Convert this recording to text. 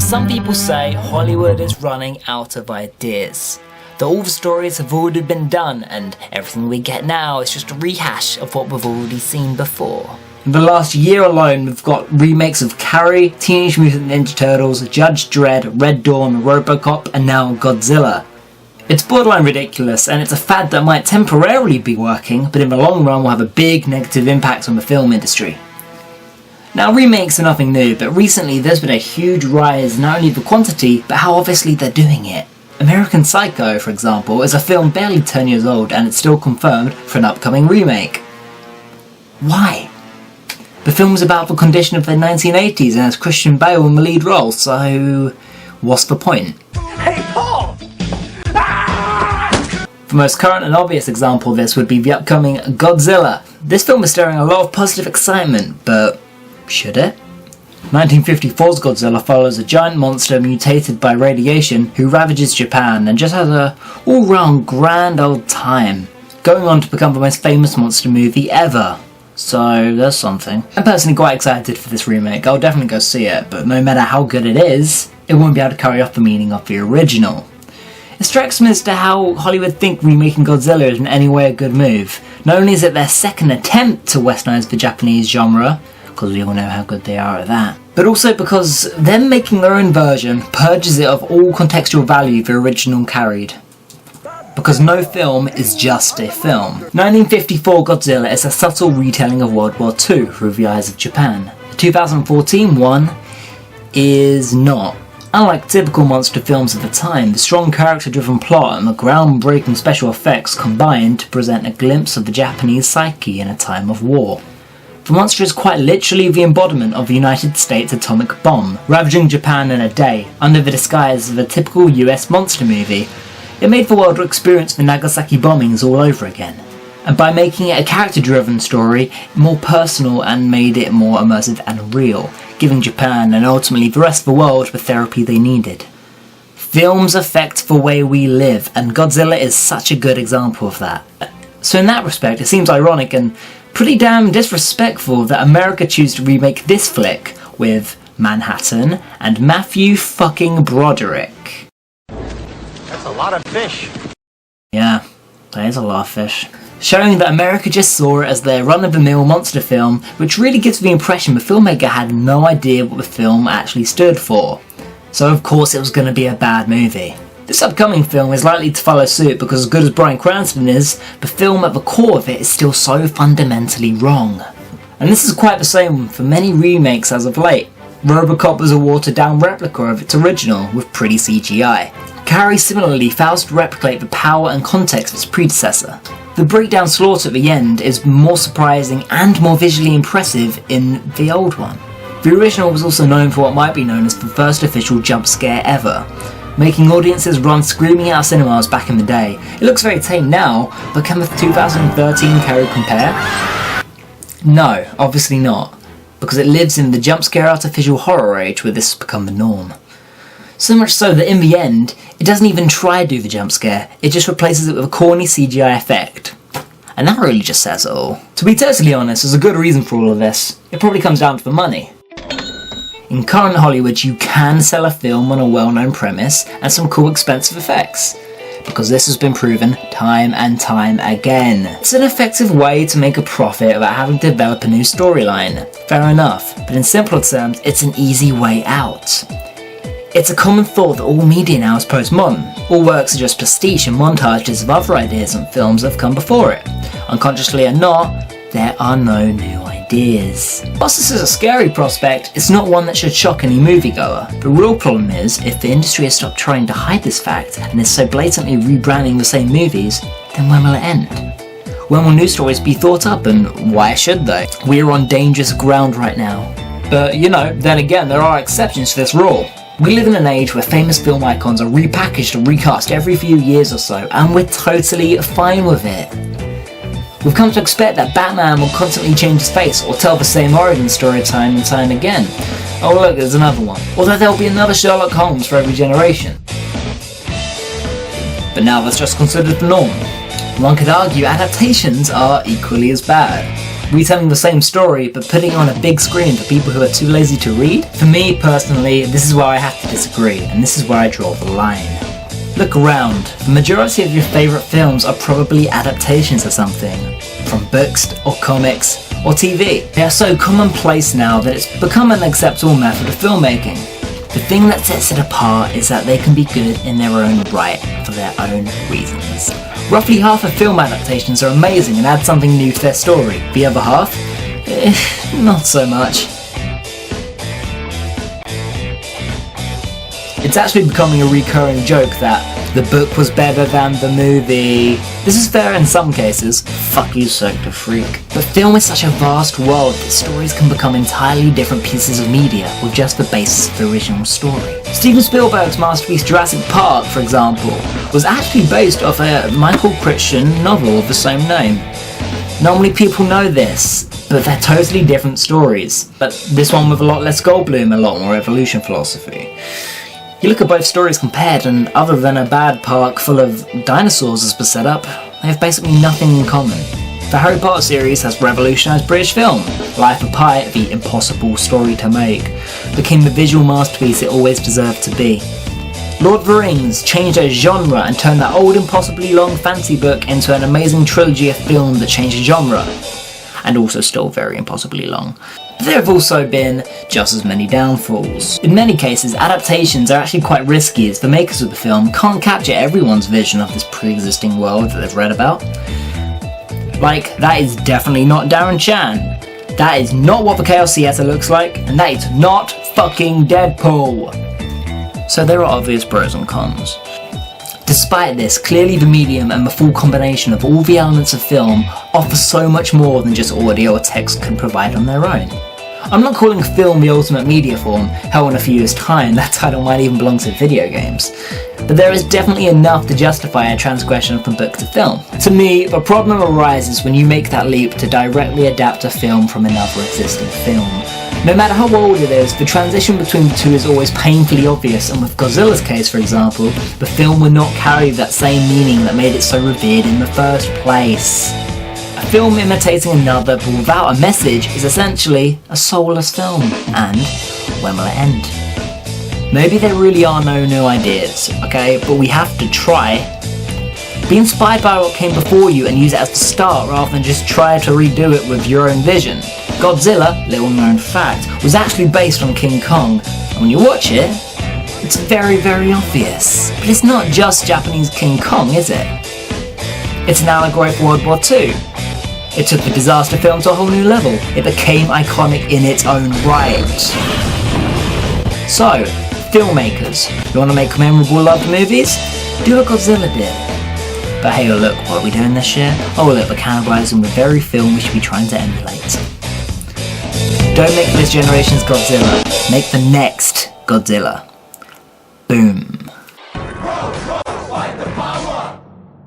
some people say Hollywood is running out of ideas. That all the stories have already been done and everything we get now is just a rehash of what we've already seen before. In the last year alone, we've got remakes of Carrie, Teenage Mutant Ninja Turtles, Judge Dredd, Red Dawn, RoboCop, and now Godzilla. It's borderline ridiculous, and it's a fad that might temporarily be working, but in the long run will have a big negative impact on the film industry. Now, remakes are nothing new, but recently there's been a huge rise not only of the quantity, but how obviously they're doing it. American Psycho, for example, is a film barely 10 years old, and it's still confirmed for an upcoming remake. Why? The film's about the condition of the 1980s and has Christian Bale in the lead role, so what's the point? Hey, Paul! The most current and obvious example of this would be the upcoming Godzilla. This film is stirring a lot of positive excitement, but should it? 1954's Godzilla follows a giant monster mutated by radiation who ravages Japan and just has a all-round grand old time, going on to become the most famous monster movie ever. So there's something. I'm personally quite excited for this remake. I'll definitely go see it, but no matter how good it is, it won't be able to carry off the meaning of the original. It strikes me as to how Hollywood think remaking Godzilla is in any way a good move. Not only is it their second attempt to westernise the Japanese genre, because we all know how good they are at that, but also because them making their own version purges it of all contextual value the original carried. Because no film is just a film. 1954 Godzilla is a subtle retelling of World War II through the eyes of Japan. The 2014 one is not. Unlike typical monster films of the time, the strong character-driven plot and the groundbreaking special effects combine to present a glimpse of the Japanese psyche in a time of war. The monster is quite literally the embodiment of the United States atomic bomb, ravaging Japan in a day, under the disguise of a typical US monster movie. It made the world experience the Nagasaki bombings all over again, and by making it a character-driven story, more personal and made it more immersive and real, giving Japan and ultimately the rest of the world the therapy they needed. Films affect the way we live, and Godzilla is such a good example of that. So in that respect, it seems ironic and pretty damn disrespectful that America choose to remake this flick with Manhattan and Matthew fucking Broderick. That's a lot of fish. Yeah, that is a lot of fish. Showing that America just saw it as their run-of-the-mill monster film, which really gives the impression the filmmaker had no idea what the film actually stood for. So of course it was going to be a bad movie. This upcoming film is likely to follow suit because as good as Bryan Cranston is, the film at the core of it is still so fundamentally wrong. And this is quite the same for many remakes as of late. RoboCop was a watered-down replica of its original with pretty CGI. Carrie similarly fails to replicate the power and context of its predecessor. The breakdown slaughter at the end is more surprising and more visually impressive in the old one. The original was also known for what might be known as the first official jump scare ever, making audiences run screaming out of cinemas back in the day. It looks very tame now, but can the 2013 Carrie compare? No, obviously not, because it lives in the jump scare artificial horror age where this has become the norm. So much so that in the end, it doesn't even try to do the jump scare, it just replaces it with a corny CGI effect. And that really just says it all. To be totally honest, there's a good reason for all of this. It probably comes down to the money. In current Hollywood, you can sell a film on a well-known premise and some cool expensive effects, because this has been proven time and time again. It's an effective way to make a profit without having to develop a new storyline. Fair enough, but in simpler terms, it's an easy way out. It's a common thought that all media now is postmodern. All works are just pastiche and montages of other ideas and films that have come before it. Unconsciously or not, there are no new ideas. Whilst this is a scary prospect, it's not one that should shock any moviegoer. The real problem is, if the industry has stopped trying to hide this fact and is so blatantly rebranding the same movies, then when will it end? When will new stories be thought up, and why should they? We're on dangerous ground right now. But you know, then again, there are exceptions to this rule. We live in an age where famous film icons are repackaged and recast every few years or so, and we're totally fine with it. We've come to expect that Batman will constantly change his face or tell the same origin story time and time again. Oh look, there's another one. Although there'll be another Sherlock Holmes for every generation. But now that's just considered the norm. One could argue adaptations are equally as bad. retelling the same story but putting it on a big screen for people who are too lazy to read? For me personally, this is where I have to disagree, and this is where I draw the line. Look around. The majority of your favourite films are probably adaptations of something, from books or comics or TV. They are so commonplace now that it's become an acceptable method of filmmaking. The thing that sets it apart is that they can be good in their own right for their own reasons. Roughly half of film adaptations are amazing and add something new to their story. The other half? Not so much. It's actually becoming a recurring joke that the book was better than the movie. This is fair in some cases. Fuck you, Cirque du Freak. But film is such a vast world that stories can become entirely different pieces of media with just the basis of the original story. Steven Spielberg's masterpiece Jurassic Park, for example, was actually based off a Michael Crichton novel of the same name. Not many people know this, but they're totally different stories. But this one with a lot less Goldblum, a lot more evolution philosophy. You look at both stories compared, and other than a bad park full of dinosaurs as the setup, they have basically nothing in common. The Harry Potter series has revolutionised British film. Life of Pi, the impossible story to make, became the visual masterpiece it always deserved to be. Lord of the Rings changed a genre and turned that old impossibly long fantasy book into an amazing trilogy of film that changed the genre. And also still very impossibly long. There have also been just as many downfalls. In many cases, adaptations are actually quite risky as the makers of the film can't capture everyone's vision of this pre-existing world that they've read about. Like, that is definitely not Darren Chan. That is not what the Chaos Theatre looks like, and that is not fucking Deadpool. So there are obvious pros and cons. Despite this, clearly the medium and the full combination of all the elements of film offer so much more than just audio or text can provide on their own. I'm not calling film the ultimate media form. Hell, in a few years' time, that title might even belong to video games. But there is definitely enough to justify a transgression from book to film. To me, the problem arises when you make that leap to directly adapt a film from another existing film. No matter how old it is, the transition between the two is always painfully obvious, and with Godzilla's case, for example, the film would not carry that same meaning that made it so revered in the first place. A film imitating another but without a message is essentially a soulless film, and when will it end? Maybe there really are no new ideas, okay, but we have to try. Be inspired by what came before you and use it as the start rather than just try to redo it with your own vision. Godzilla, little known fact, was actually based on King Kong, and when you watch it, it's very, very obvious. But it's not just Japanese King Kong, is it? It's an allegory for World War II. It took the disaster film to a whole new level. It became iconic in its own right. So, filmmakers, you want to make memorable loved movies? Do what Godzilla did. But hey, look, what are we doing this year? Oh look, we're cannibalising the very film we should be trying to emulate. Don't make this generation's Godzilla. Make the next Godzilla. Boom.